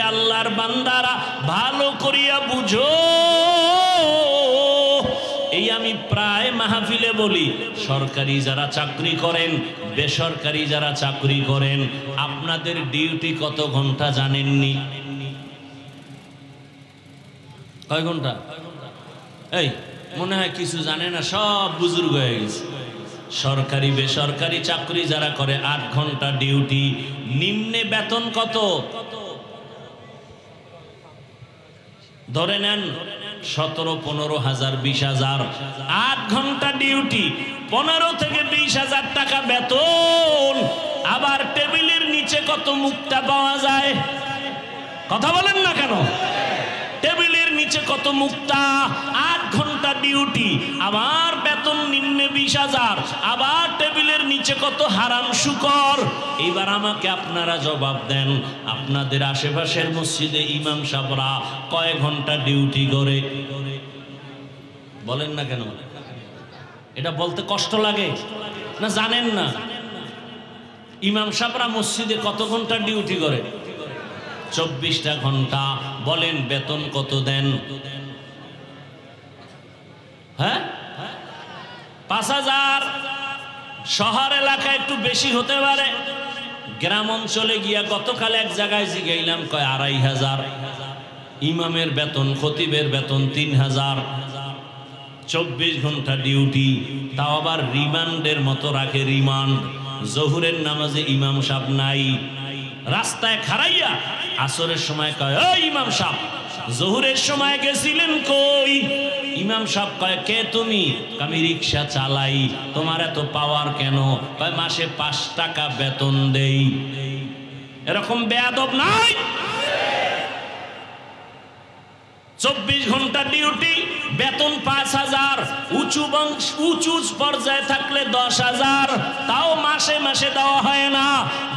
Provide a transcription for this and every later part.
আল্লাহর বান্দারা ভালো করিয়া বুঝো। এই আমি প্রায় মাহফিলে বলি, সরকারি যারা চাকরি করেন, বেসরকারি যারা চাকরি করেন, আপনাদের ডিউটি কত ঘন্টা জানেননি? কয় ঘন্টা? এই মনে হয় কিছু জানে না, সব বুজুর্গ হয়ে গেছে। সরকারি বেসরকারি চাকরি যারা করে 8 ঘন্টা ডিউটি। নিম্নে বেতন কত? ধরে নেন 17-15,000, 20,000। 8 ঘন্টা ডিউটি, 15 থেকে 20,000 টাকা বেতন। আবার টেবিলের নিচে কত মুক্তা পাওয়া যায়? কথা বলেন না কেন? টেবিলের নিচে কত মুক্তা? 8 ঘন্টা ডিউটি, আবার বেতন নিম্নে 20,000, আবার টেবিলের নিচে কত হারাম শুকর। এবার আমাকে আপনারা জবাব দেন, আপনাদের আশেপাশের মসজিদে ইমাম সাহেবরা কয় ঘন্টা ডিউটি করে? বলেন না কেন? এটা বলতে কষ্ট লাগে না? জানেন না ইমাম সাহেবরা মসজিদে কত ঘন্টা ডিউটি করে? 24টা ঘন্টা। বলেন বেতন কত দেন? হ্যাঁ, 5,000। শহর এলাকায় একটু বেশি হতে পারে, গ্রাম অঞ্চলে গিয়া গতকাল এক জায়গায় জিগাইলাম, কয় 2,500। ইমামের বেতন, খতিবের বেতন 3,000। 24 ঘন্টা ডিউটি, তাও আবার রিমান্ডের মতো রাখে। রিমান্ড, জোহরের নামাজে ইমাম সাহেব নাই, রাস্তায় খাড়াইয়া আসরের সময় কয়, ওই ইমাম সাহেব জোহরের সময় গেছিলেন কই? ইমাম সাহেব কয়, কে তুমি? আমি রিক্সা চালাই। তোমার এত পাওয়ার কেন? কয় মাসে 5 টাকা বেতন দেই। এরকম বেয়াদব নাই? 24 ঘন্টা ডিউটি, বেতন 5,000। উঁচু পর্যায়ে থাকলে 10,000, তাও মাসে মাসে দেওয়া হয় না।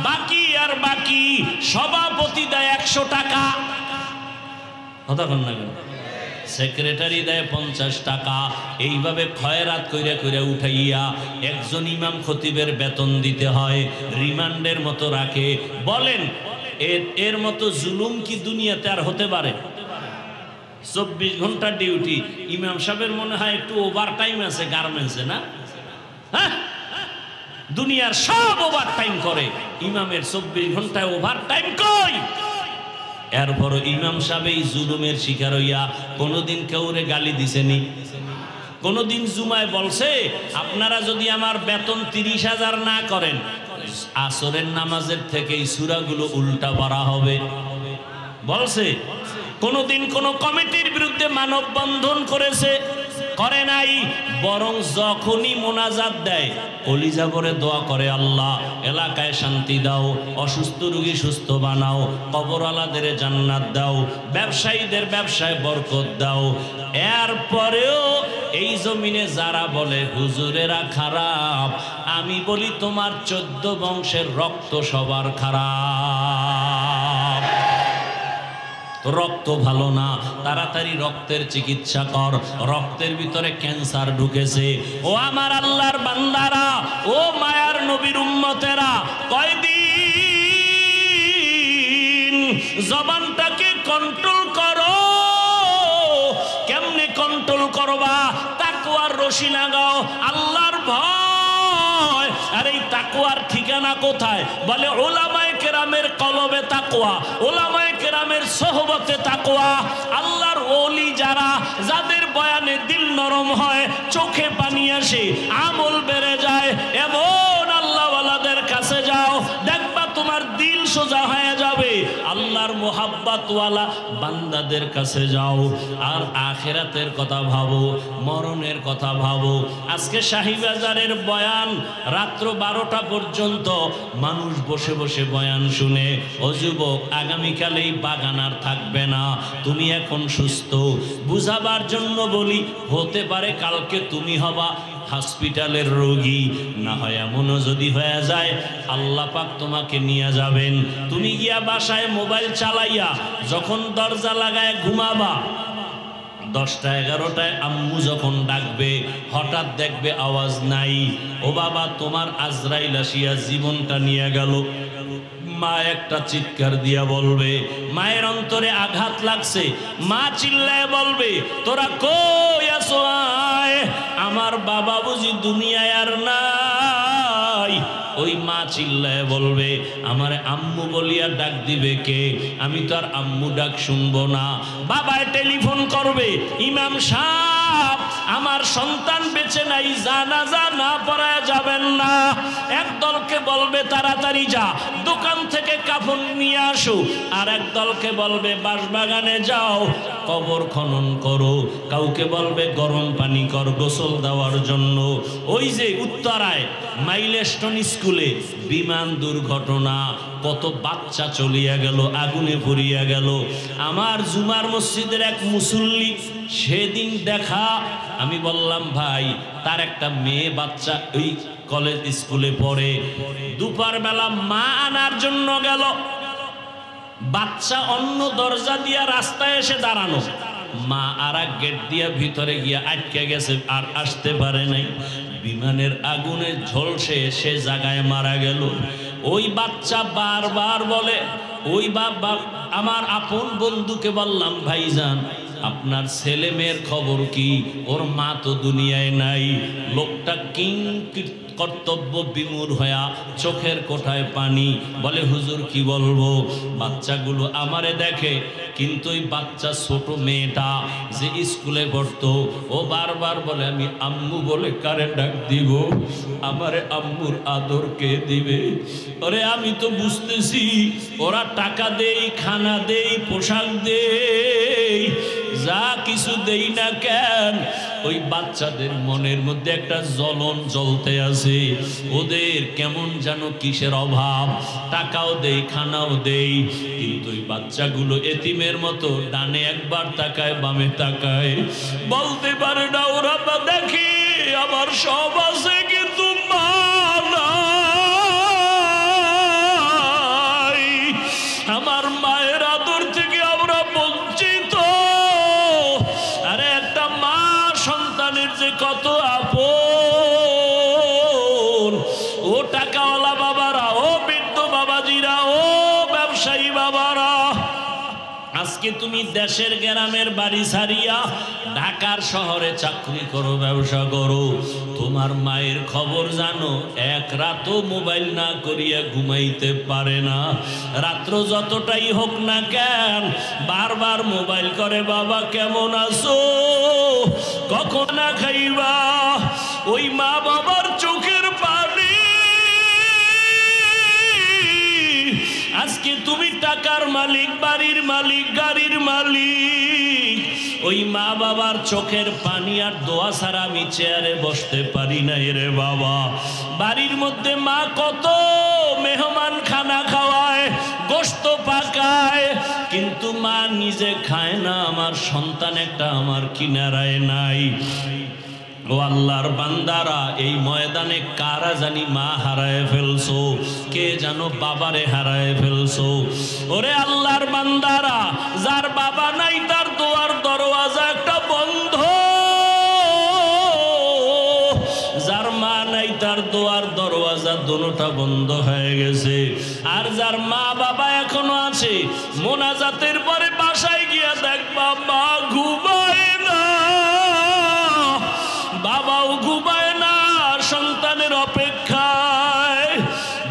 বাকি আর বাকি, সভাপতি দেয় 100 টাকা। কথা কন না কেন? সেক্রেটারি দেয় 50 টাকা। এইভাবে খয়রাত কইরা কইরা উঠাইয়া একজন ইমাম খতিবের বেতন দিতে হয়, রিমান্ডের মতো রাখে। বলেন এর মতো জুলুম কি দুনিয়াতে আর হতে পারে? 24 ঘন্টা ডিউটি। ইমাম সাহেবের মনে হয় একটু ওভার টাইম আছে গার্মেন্টসে, না? হ্যাঁ, দুনিয়ার সব ওভার টাইম করে, ইমামের 24 ঘন্টায় ওভার টাইম কই? এরপর ইমাম সাহেব এই জুলুমের শিকার হইয়া কোনোদিন কেউরে গালি দিছেনি? কোনোদিন জুমায় বলছে, আপনারা যদি আমার বেতন 30,000 না করেন, আসরের নামাজের থেকে এই সূরাগুলো উল্টা পড়া হবে? বলছে? কোনদিন কোন কমিটির বিরুদ্ধে মানববন্ধন করেছে? করে নাই। বরং যখনই মোনাজাত দেয়, কলিজা ভরে দোয়া করে, আল্লাহ এলাকায় শান্তি দাও, অসুস্থ রোগী সুস্থ বানাও, কবরওয়ালাদের জান্নাত দাও, ব্যবসায়ীদের ব্যবসায় বরকত দাও। এরপরেও এই জমিনে যারা বলে হুজুরেরা খারাপ, আমি বলি তোমার 14 বংশের রক্ত সবার খারাপ। রক্ত ভালো না, তাড়াতাড়ি রক্তের চিকিৎসা কর, রক্তের ভিতরে ক্যান্সার ঢুকেছে। ও আমার আল্লাহর বান্দারা, ও মায়ার নবীর উম্মতেরা, কয়দিন জবানটাকে কন্ট্রোল করো। কেমনে কন্ট্রোল করবা? তাকওয়ার রশি লাগাও, আল্লাহর ভয়। আর এই তাকওয়ার ঠিকানা কোথায়? বলে উলামায়ে কেরামের কলবে তাকওয়া, উলামায়ে কেরামের সোহবতে তাকওয়া। আল্লাহর ওলি যারা, যাদের বয়ানে দিল নরম হয়, চোখে পানি আসে, আমল বেড়ে যায়, এমন আল্লাহওয়ালাদের কাছে যাও, দেখবা তোমার দিল সোজা হয়ে যাবে। আল্লাহর মোহাব্বতওয়ালা বান্দাদের কাছে যাও, আর আখিরাতের কথা ভাবো, মরণের কথা ভাবো। আজকে শাহীবাজারের বয়ান রাত্র 12টা পর্যন্ত মানুষ বসে বসে বয়ান শুনে। ও যুবক, আগামীকাল এই বাগান আর থাকবে না, তুমি এখন সুস্থ। বুঝাবার জন্য বলি, হতে পারে কালকে তুমি হবা হসপিটালের রোগী, না হয় এমনও যদি হয়ে যায় আল্লাহ পাক তোমাকে নিয়ে যাবেন। তুমি গিয়া বাসায় মোবাইল চালাইয়া যখন দরজা লাগায় ঘুমাবা, 10টা 11টায় আম্মু যখন ডাকবে, হঠাৎ দেখবে আওয়াজ নাই। ও বাবা, তোমার আজরাইল আসিয়া জীবনটা নিয়ে গেল। মা একটা চিৎকার দিয়া বলবে, মায়ের অন্তরে আঘাত লাগছে, মা চিল্লায় বলবে, তোরা কই আছো আয়, আমার বাবা বুঝি দুনিয়ায় আর নাই। ওই মা চিল্লায় বলবে, আমার আম্মু বলিয়া ডাক দিবে কে, আমি তো আর আম্মু ডাক শুনবো না। বাবায় টেলিফোন করবে, ইমাম সাহেব আমার সন্তান বেঁচে নাই, জানাজা না পড়ায় যাবেন না। এক দলকে বলবে তাড়াতাড়ি যা দোকান থেকে কাফন নিয়ে আসো, আর এক দলকে বলবে বাঁশবাগানে যাও কবর খনন করো, কাউকে বলবে গরম পানি কর গোসল দেওয়ার জন্য। ওই যে উত্তরায় মাইলস্টোন স্কুলে বিমান দুর্ঘটনা, কত বাচ্চা চলিয়া গেল, আগুনে পুড়িয়া গেল। আমার জুমার মসজিদের এক মুসল্লি সেদিন দেখা, আমি বললাম ভাই তার একটা মেয়ে বাচ্চা ওই কলেজ স্কুলে পড়ে, দুপুর বেলা মা আনার জন্য গেল, বাচ্চা অন্য দরজা দিয়া রাস্তায় এসে দাঁড়ানো, মা আর এক গেট দিয়া ভিতরে গিয়া আটকে গেছে, আর আসতে পারে নাই। বিমানের আগুনে ঝলসে সে জায়গায় মারা গেল। ওই বাচ্চা বারবার বলে, ওই বাবা আমার আপন বন্ধুকে বললাম, ভাইজান আপনার ছেলে মেয়ের খবর কি, ওর মা তো দুনিয়ায় নাই। লোকটা কিং কর্তব্য বিমূঢ় হইয়া চোখের কোঠায় পানি, বলে হুজুর কি বলবো, বাচ্চাগুলো আমারে দেখে, কিন্তু ওই বাচ্চা ছোট মেয়েটা যে স্কুলে পড়তো, ও বারবার বলে আমি আম্মু বলে কারে ডাক দিব, আমারে আম্মুর আদর কে দিবে। ওরে আমি তো বুঝতেছি ওরা টাকা দেই, খানা দেই, পোশাক দেই, যা কিছু দেই না কেন, ওই বাচ্চাদের মনের মধ্যে একটা জ্বলন জ্বলতে আছে, ওদের কেমন যেন কিসের অভাব, টাকাও দেই, খানাও দেই, কিন্তু ওই বাচ্চাগুলো এতিমের মতো ডানে একবার তাকায়, বামে তাকায়, বলতে পারে না ওরা বা দেখি আমার সব আছে কিন্তু মা নাই, আমার মায়ের আদর থেকে আমরা বঞ্চিত। আরে একটা মা সন্তানের যে কত আপন, ও টাকাওয়ালা বাবারা, ও বৃদ্ধ বাবাজিরা, ও ব্যবসায়ী বাবারা, আজকে তুমি দেশের গ্রামের বাড়ি ছাড়িয়া ঢাকার শহরে চাকরি করো, ব্যবসা করো, তোমার মায়ের খবর জানো, এক রাতও মোবাইল না করিয়া ঘুমাইতে পারে না। রাত্র যতটাই হোক না কেন বারবার মোবাইল করে, বাবা কেমন আছো, কখন না খাইবা। ওই মা বাবার চোখের পানি, আজকে তুমি টাকার মালিক, বাড়ির মালিক, গাড়ির মালিক, ওই মা বাবার চোখের পানি আর দোয়া ছাড়া আমি চেয়ারে বসতে পারি না রে বাবা। বাড়ির মধ্যে মা কত মেহমান খানা খাওয়ায়, গোশত পাকায়, কিন্তু মা নিজে খায় না। আমার সন্তান একটা আমার কিনারায় নাই। ও আল্লাহর বান্দারা, এই ময়দানে কারা জানি মা হারায় ফেলছো, কে জানো বাবারে হারায় ফেলছো। ওরে আল্লাহর বান্দারা, যার বাবা নাই তার দোয়ার দরওয়াজা একটা বন্ধ, যার মা নাই তার দোয়ার দরওয়াজা দোনোটা বন্ধ হয়ে গেছে। আর যার মা বাবা এখনো আছে, মোনাজাতের পরে বাসায় গিয়া দেখবা মা ঘুমায় না, বাবাও ঘুমায় না, সন্তানের অপেক্ষায়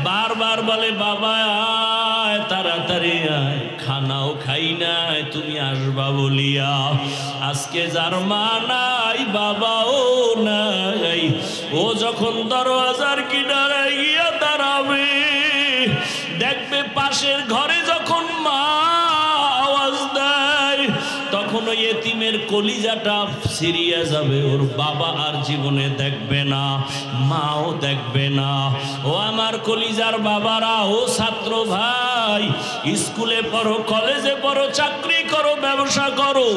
বারবার বলে বাবা আয়, তাড়াতাড়ি আয়, খানাও খাই নাই তুমি আসবা বলিয়া। আজকে যার মা নাই, বাবাও নাই, ও যখন দরওয়াজার কিনারে গিয়া দাঁড়াবে, দেখবে পাশের ঘরে যখন মা আওয়াজ দেয়, তখন ওই এতিমের কলিজাটা ছিঁড়িয়া যাবে, ওর বাবা আর জীবনে দেখবে না, মাও দেখবে না। ও আমার কলিজার বাবারা, ও ছাত্র ভাই, স্কুলে পড়ো, কলেজে পড়ো, চাকরি করো, ব্যবসা করো,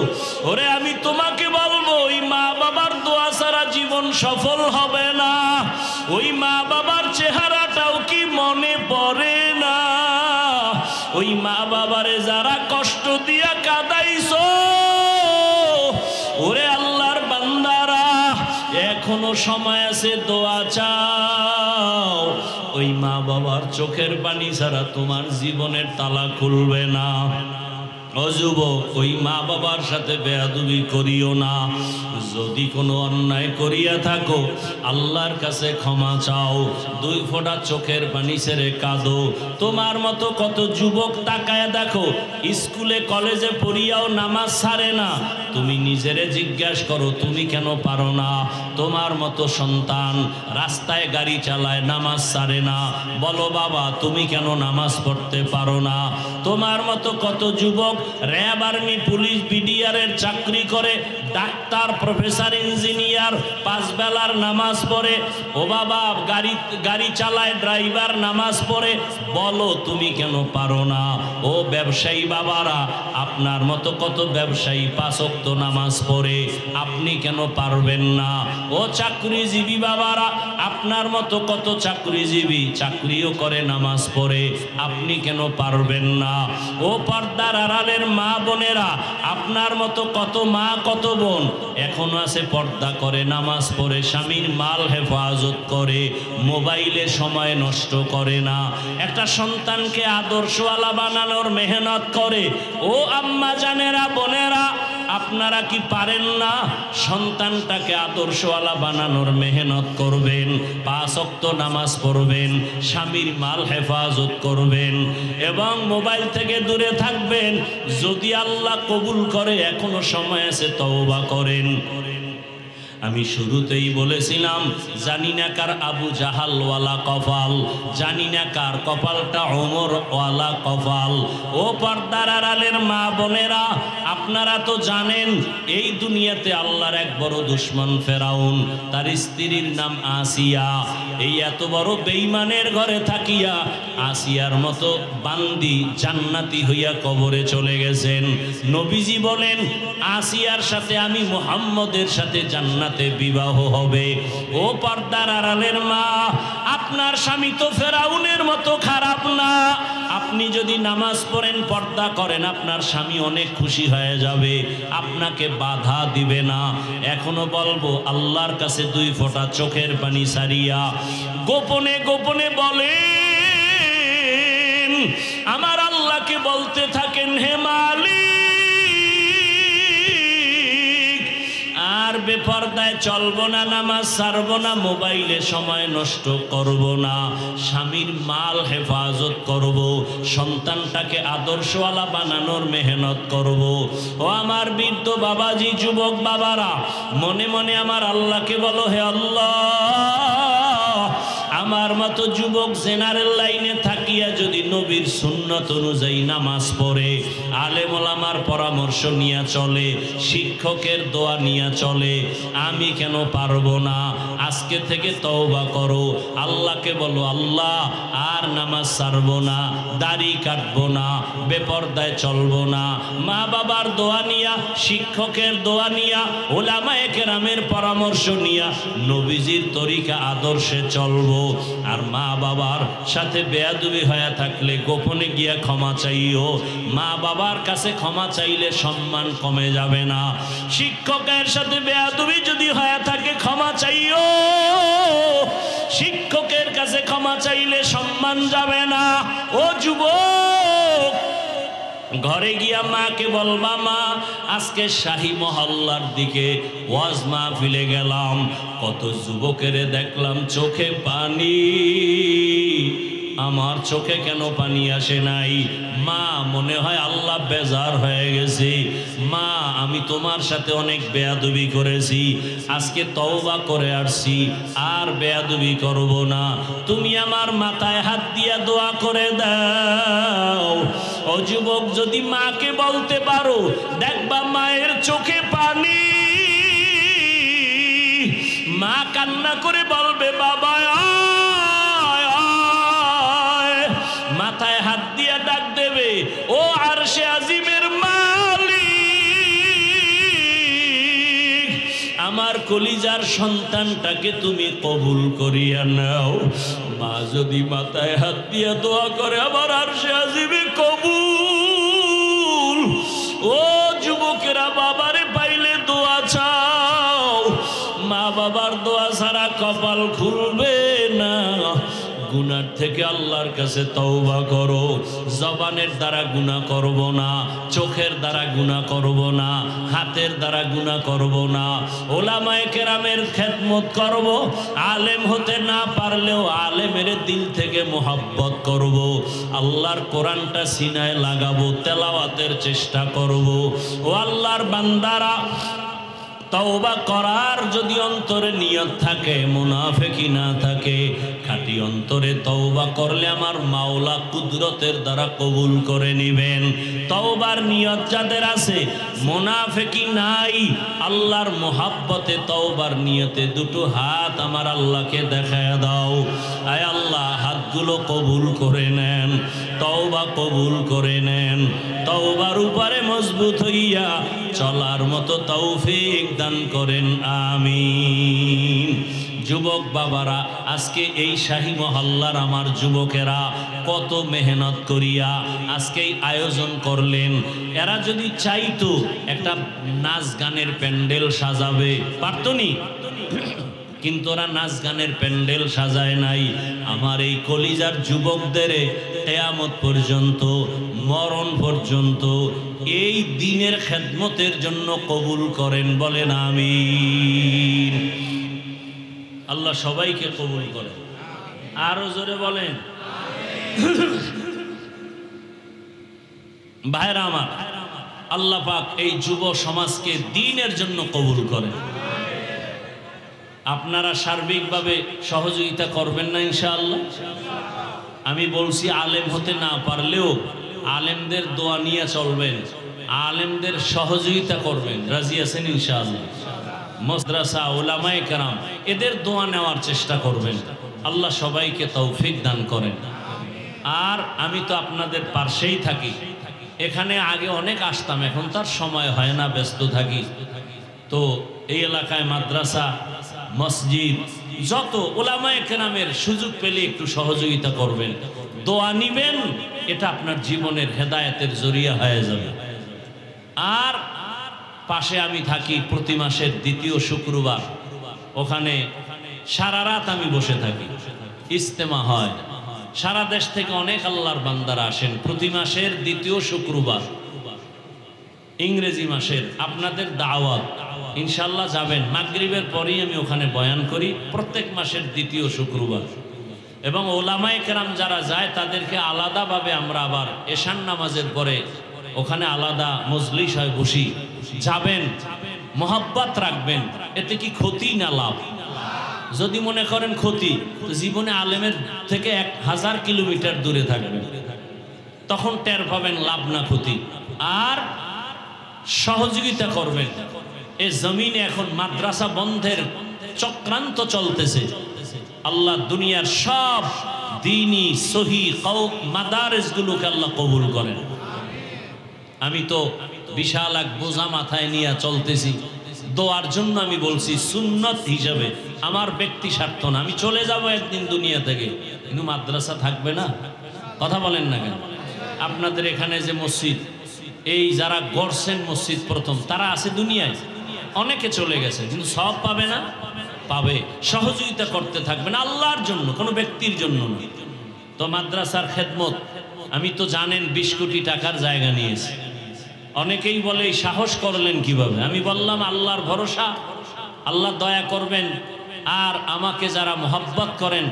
ওরে আমি তোমাকে বলবো, ওই মা বাবার দোয়া ছাড়া জীবন সফল হবে না। ওই মা বাবার চেহারাটাও কি মনে পড়ে না? ওই মা বাবারে যারা কষ্ট দিয়া কাঁদাইছো, ওরে আল্লাহর বান্দারা, এখনো সময় আছে, দোয়া চাও। ওই মা বাবার চোখের পানি ছাড়া তোমার জীবনের তালা খুলবে না। ও যুবক, ওই মা বাবার সাথে বেয়াদবি করিও না। যদি কোনো অন্যায় করিয়া থাকো আল্লাহর কাছে ক্ষমা চাও, 2 ফোঁটা চোখের পানি ছেড়ে কাঁদো। তোমার মতো কত যুবক তাকায় দেখো, স্কুলে কলেজে পড়িয়াও নামাজ ছাড়ে না। তুমি নিজেরে জিজ্ঞাসা করো, তুমি কেন পারো না? তোমার মতো সন্তান রাস্তায় গাড়ি চালায়, নামাজ ছাড়ে না। বলো বাবা, তুমি কেন নামাজ পড়তে পারো না? তোমার মতো কত যুবক র্যাব, আর্মি, পুলিশ, বিডিআরের চাকরি করে, ডাক্তার, প্রফেসর, ইঞ্জিনিয়ার, 5 বেলার নামাজ পড়ে। ও বাবা, গাড়ি চালায়, ড্রাইভার, নামাজ পড়ে। বলো তুমি কেন পারো না? ও ব্যবসায়ী বাবারা, আপনার মতো কত ব্যবসায়ী 5 ওয়াক্ত নামাজ পড়ে, আপনি কেন পারবেন না? ও চাকরিজীবী বাবারা, আপনার মতো কত চাকরিজীবী চাকরিও করে, নামাজ পড়ে, আপনি কেন পারবেন না? ও পর্দার আড়ালের মা বোনেরা, আপনার মতো কত মা কত বোন এখনো আছে, পর্দা করে, নামাজ পড়ে, স্বামীর মাল হেফাজত করে, মোবাইলে সময় নষ্ট করে না, একটা সন্তানকে আদর্শওয়ালা বানানোর মেহনত করে। ও আম্মা জানেরা, বোনেরা, আপনারা কি পারেন না? সন্তানটাকে আদর্শওয়ালা বানানোর মেহনত করবেন, 5 ওয়াক্ত নামাজ পড়বেন, স্বামীর মাল হেফাজত করবেন এবং মোবাইল থেকে দূরে থাকবেন। যদি আল্লাহ কবুল করে এখনো সময় আছে, তওবা করেন। আমি শুরুতেই বলেছিলাম, জানি না কার আবু জাহাল ওয়ালা কপাল, জানি না কার কপালটা ওমর ওয়ালা কপাল। ও পর্দার আড়ালের মা বোনেরা, আপনারা তো জানেন এই দুনিয়াতে আল্লাহর এক বড় দুশমন ফেরাউন, তার স্ত্রীর নাম আসিয়া। এই এত বড় বেঈমানের ঘরে থাকিয়া আসিয়ার মতো বান্দি জান্নাতি হইয়া কবরে চলে গেছেন। নবীজি বলেন, আসিয়ার সাথে আমি মুহাম্মদের সাথে জান্নাতে বিবাহ হবে। ও পর্দার আড়ালের মা, আপনার স্বামী তো ফেরাউনের মতো খারাপ না। আপনি যদি নামাজ পড়েন, পর্দা করেন, আপনার স্বামী অনেক খুশি হয়ে যাবে, আপনাকে বাধা দিবে না। এখনো বলবো, আল্লাহর কাছে 2 ফোঁটা চোখের পানি ছাড়িয়া গোপনে গোপনে বলেন, আমার আল্লাহকে বলতে থাকেন, হে মালিক, আর বেপরদায় চলবো না, নামাজ ছাড়বো না, মোবাইলে সময় নষ্ট করব না, স্বামীর মাল হেফাজত করব, সন্তানটাকে আদর্শওয়ালা বানানোর মেহনত করব। ও আমার বৃদ্ধ বাবাজি, যুবক বাবারা, মনে মনে আমার আল্লাহকে বলো, হে আল্লাহ, আমার মতো যুবক জেনারেল লাইনে থাকিয়া যদি নবীর সুন্নত অনুযায়ী নামাজ পড়ে, আলেম ওলামার পরামর্শ নিয়ে চলে, শিক্ষকের দোয়া নিয়ে চলে, আমি কেন পারবো না? আজকে থেকে তওবা করো, আল্লাহকে বলো, আল্লাহ আর নামাজ ছাড়বো না, দাড়ি কাটবো না, বেপরদায় চলবো না, মা বাবার দোয়া নিয়া, শিক্ষকের দোয়া নিয়া, ওলামায়ে কেরামের পরামর্শ নিয়া নবীজির তরিকা আদর্শে চলবো। আর মা বাবার সাথে বেয়াদবি হয়ে থাকলে গোপনে গিয়া ক্ষমা চাইও। মা বাবার কাছে ক্ষমা চাইলে সম্মান কমে যাবে না। শিক্ষকের সাথে বেয়াদবি যদি হয়ে থাকে, ক্ষমা চাইও। শিক্ষকের কাছে ক্ষমা চাইলে সম্মান যাবে না। ও যুবক, ঘরে গিয়া মাকে বলবা, মা আজকে শাহী মহল্লার দিকে ওয়াজ মাহফিলে গেলাম, কত যুবকের দেখলাম চোখে পানি, আমার চোখে কেন পানি আসে নাই? মা, মনে হয় আল্লাহ বেজার হয়ে গেছে। মা, আমি তোমার সাথে অনেক বেয়াদবি করেছি, আজকে তওবা করে আসছি, আর বেয়াদবি করব না। তুমি আমার মাথায় হাত দিয়া দোয়া করে দাও। ও যুবক, যদি মাকে বলতে পারো, দেখবা মায়ের চোখে পানি। মা কান্না করে বলবে, বাবা মাথায় হাত দিয়া ডাক দেবে, ও আরশে আজিমের মালিক, আমার কলিজার সন্তানটাকে তুমি কবুল করিয়া নাও। মা যদি মাথায় হাত দিয়া দোয়া করে, আমার আরশে আজিমে কবুল। ও যুবকেরা, বাবারে পাইলে দোয়া চাও। মা বাবা বাবার দোয়া ছাড়া কপাল খুলবে না। গুনার থেকে আল্লাহর কাছে তওবা করো। জবানের দ্বারা গুনাহ করব না, চোখের দ্বারা গুনাহ করব না, হাতের দ্বারা গুনাহ করব না। ওলামায়ে কেরামের খেদমত করব। আলেম হতে না পারলেও আলেমের দিল থেকে মোহাব্বত করব। আল্লাহর কোরআনটা সিনায় লাগাবো, তেলাওয়াতের চেষ্টা করব। ও আল্লাহর বান্দারা, তওবা করার যদি অন্তরে নিয়ত থাকে, মুনাফিকি না থাকে, খাঁটি অন্তরে তওবা করলে আমার মাওলা কুদরতের দ্বারা কবুল করে নেবেন। তওবার নিয়ত যাদের আছে, মুনাফিকি নাই, আল্লাহর মোহাব্বতে তওবার নিয়তে দুটো হাত আমার আল্লাহকে দেখায় দাও। আয় আল্লাহ, হাতগুলো কবুল করে নেন, তওবা কবুল করে নেন। তওবার উপরে মজবুত হইয়া চলার মতো তৌফিক দান করেন, আমিন। যুবক বাবারা, আজকে এই শাহী মহল্লার আমার যুবকেরা কত মেহনত করিয়া আজকে আয়োজন করলেন। এরা যদি চাইতো একটা নাচ গানের প্যান্ডেল সাজাবে, পারতনি, কিন্তু ওরা নাচ গানের প্যান্ডেল সাজায় নাই। আমার এই কলিজার যুবকদের কিয়ামত পর্যন্ত, মরণ পর্যন্ত এই দিনের খেদমতের জন্য কবুল করেন, বলেন আমিন। আল্লাহ সবাইকে কবুল করেন, আরো জোরে বলেন। ভাইরা আমার, আল্লাহ পাক এই যুব সমাজকে দ্বীনের জন্য কবুল করেন। আপনারা সার্বিকভাবে সহযোগিতা করবেন না ইনশাআল্লাহ? আমি বলছি, আলেম হতে না পারলেও আলেমদের দোয়া নিয়ে চলবেন, আলেমদের সহযোগিতা করবেন। রাজি আছেন ইনশাআল্লাহ? মাদ্রাসা, উলামায়ে কেরাম, এদের দোয়া নেওয়ার চেষ্টা করবেন। আল্লাহ সবাইকে তৌফিক দান করেন। আর আমি তো আপনাদের পাশেই থাকি, এখানে আগে অনেক আসতাম, এখন তার সময় হয় না, ব্যস্ত থাকি। তো এই এলাকায় মাদ্রাসা, মসজিদ, যত উলামায়ে কেরামের সুযোগ পেলে একটু সহযোগিতা করবেন, দোয়া নিবেন, এটা আপনার জীবনের হেদায়েতের জরিয়া হয়ে যাবে। আর পাশে আমি থাকি প্রতি মাসের দ্বিতীয় শুক্রবার, ওখানে সারা রাত আমি বসে থাকি, ইজতেমা হয়। সারা দেশ থেকে অনেক আল্লাহর বান্দারা আসেন প্রতি মাসের দ্বিতীয় শুক্রবার, ইংরেজি মাসের। আপনাদের দাওয়াত, ইনশাল্লাহ যাবেন। মাগরিবের পরেই আমি ওখানে বয়ান করি প্রত্যেক মাসের দ্বিতীয় শুক্রবার। এবং ওলামায়ে কেরাম যারা যায় তাদেরকে আলাদাভাবে আমরা আবার এশান নামাজের পরে ওখানে আলাদা মজলিস হয়, বসি। যাবেন, মোহাব্বত রাখবেন, এতে কি ক্ষতি না লাভ? যদি মনে করেন ক্ষতি, তো জীবনে আলেমের থেকে 1000 কিলোমিটার দূরে থাকবেন, তখন টের পাবেন লাভ না ক্ষতি। আর সহযোগিতা করবেন। এই জমিনে এখন মাদ্রাসা বন্ধের চক্রান্ত চলতেছে। আল্লাহ দুনিয়ার সব দ্বীনি সহি মাদারেসগুলোকে আল্লাহ কবুল করেন। আমি তো বিশাল এক বোঝা মাথায় নিয়ে চলতেছি, দোয়ার জন্য আমি বলছি, সুন্নত হিসাবে, আমার ব্যক্তি স্বার্থ না। আমি চলে যাব একদিন দুনিয়া থেকে, কিন্তু মাদ্রাসা থাকবে না। কথা বলেন না কেন? আপনাদের এখানে যে মসজিদ, এই যারা গড়ছেন মসজিদ প্রথম, তারা আছে দুনিয়ায়, অনেকে চলে গেছে, কিন্তু সব পাবে না? পাবে। সহযোগিতা করতে থাকবেন আল্লাহর জন্য, কোনো ব্যক্তির জন্য না। তো মাদ্রাসার খেদমত, আমি তো জানেন 20 কোটি টাকার জায়গা নিয়েছি। অনেকেই বলে এই সাহস করলেন কিভাবে? আমি বললাম, আল্লাহর ভরসা, আল্লাহ দয়া করবেন। আর আমাকে যারা মোহাব্বত করেন,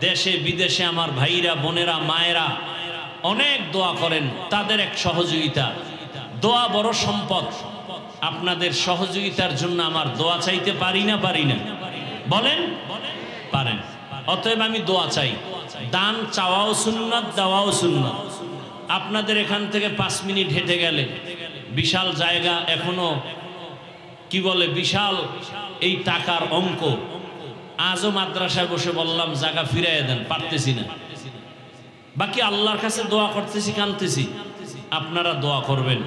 দেশে বিদেশে আমার ভাইরা, বোনেরা, মায়েরা অনেক দোয়া করেন, তাদের এক সহযোগিতা। দোয়া বড় সম্পদ। আপনাদের সহযোগিতার জন্য আমার দোয়া চাইতে পারি না? পারি না? বলেন, পারেন। অতএব আমি দোয়া চাই। দান চাওয়াও সুন্নাত, দেওয়াও সুন্নাত। আপনাদের এখান থেকে 5 মিনিট হেঁটে গেলে বিশাল জায়গা, এখনো কি বলে বিশাল এই টাকার অঙ্ক। আজও মাদ্রাসায় বসে বললাম জায়গা ফিরাইয়া দেন, পারতেছি না। বাকি আল্লাহর কাছে দোয়া করতেছি, কাঁদতেছি। আপনারা দোয়া করবেন,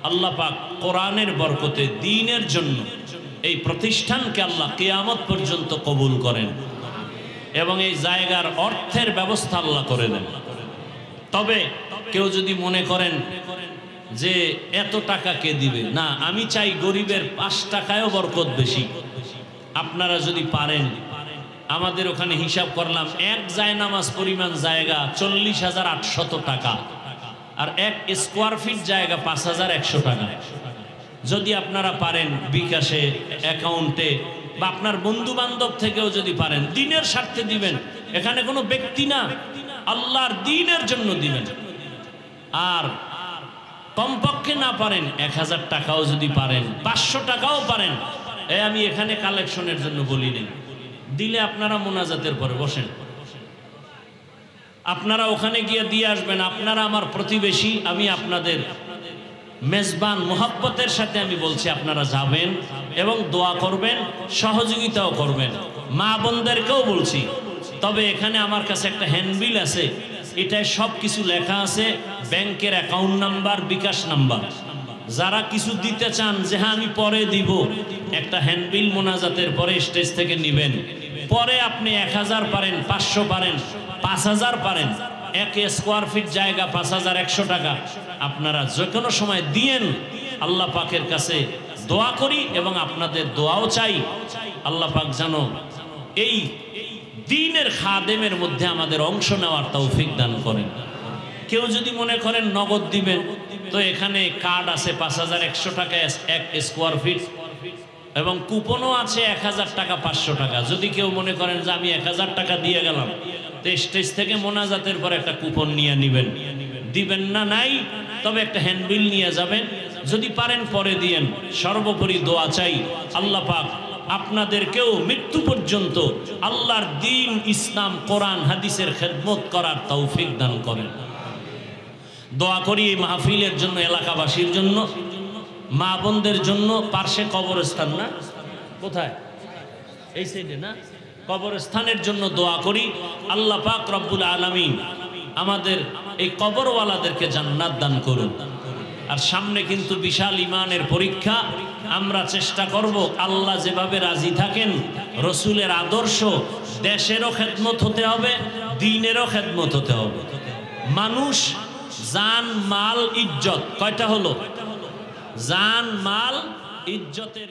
আল্লাহ পাক কোরআনের বরকতে দ্বীনের জন্য এই প্রতিষ্ঠানকে আল্লাহ কিয়ামত পর্যন্ত কবুল করেন এবং এই জায়গার অর্থের ব্যবস্থা আল্লাহ করে দেন। তবে কেউ যদি মনে করেন যে এত টাকা কে দিবে, না, আমি চাই গরিবের 5 টাকায়ও বরকত বেশি। আপনারা যদি পারেন, আমাদের ওখানে হিসাব করলাম এক জায়নামাজ পরিমাণ জায়গা 40,800 টাকা, আর 1 স্কোয়ার ফিট জায়গা 5,100 টাকা। যদি আপনারা পারেন বিকাশে, অ্যাকাউন্টে বা আপনার বন্ধু বান্ধব থেকেও যদি পারেন, দিনের স্বার্থে দিবেন। এখানে কোনো ব্যক্তি না, আল্লাহর দ্বীনের জন্য দিবেন। আর কমপক্ষে না পারেন 1000 টাকাও যদি পারেন, 500 টাকাও পারেন, আমি এখানে কালেকশনের জন্য বলি নেই, দিলে আপনারা মোনাজাতের পরে বসেন, আপনারা ওখানে গিয়ে দিয়ে আসবেন। আপনারা আমার প্রতিবেশী, আমি আপনাদের মেজবান, মোহাব্বতের সাথে আমি বলছি, আপনারা যাবেন এবং দোয়া করবেন, সহযোগিতাও করবেন। মা বোনদেরকেও বলছি। তবে এখানে আমার কাছে একটা হ্যান্ডবিল আছে, এটায় সব কিছু লেখা আছে, ব্যাংকের অ্যাকাউন্ট নাম্বার, বিকাশ নাম্বার। যারা কিছু দিতে চান যে হ্যাঁ আমি পরে দিব, একটা হ্যান্ডবিল মোনাজাতের পরে স্টেজ থেকে নেবেন। পরে আপনি 1000 পারেন, 500 পারেন, 5000 পারেন, 1 স্কোয়ার ফিট জায়গা 5,100 টাকা, আপনারা যে কোনো সময় দিয়েন। আল্লাহ পাকের কাছে দোয়া করি এবং আপনাদের দোয়াও চাই। আল্লাহ পাক যেন এই দ্বীনের খাদেমের মধ্যে আমাদের অংশ নেওয়ার তৌফিক দান করেন। কেউ যদি মনে করেন নগদ দিবেন, তো এখানে কার্ড আছে 5,100 টাকা 1 স্কোয়ার ফিট, এবং কুপনও আছে 1000 টাকা, 500 টাকা। যদি কেউ মনে করেন যে আমি 1000 টাকা দিয়ে গেলাম, তো স্টেজ থেকে মোনাজাতের পর একটা কুপন নিয়ে নেবেন। দিবেন না নাই, তবে একটা হ্যান্ডবিল নিয়ে যাবেন। যদি পারেন পরে দিয়েন। সর্বোপরি দোয়া চাই, আল্লাহ পাক আপনাদেরকেও মৃত্যু পর্যন্ত আল্লাহর দ্বীন, ইসলাম, কোরআন, হাদিসের খেদমত করার তৌফিক দান করেন। দোয়া করি এই মাহফিলের জন্য, এলাকাবাসীর জন্য, মা বোনদের জন্য। পার্শ্বে কবরস্থান না, কোথায়? এই সাইডে না, কবরস্থানের জন্য দোয়া করি। আল্লাহ পাক রব্বুল আলামিন আমাদের এই কবরওয়ালাদেরকে জান্নাত দান করুন। আর সামনে কিন্তু বিশাল ইমানের পরীক্ষা। আমরা চেষ্টা করব আল্লাহ যেভাবে রাজি থাকেন, রসুলের আদর্শ, দেশেরও খেদমত হতে হবে, দ্বীনেরও খেদমত হতে হবে। মানুষ, জান, মাল, ইজ্জত, কয়টা হলো? জান, মাল, ইজ্জতের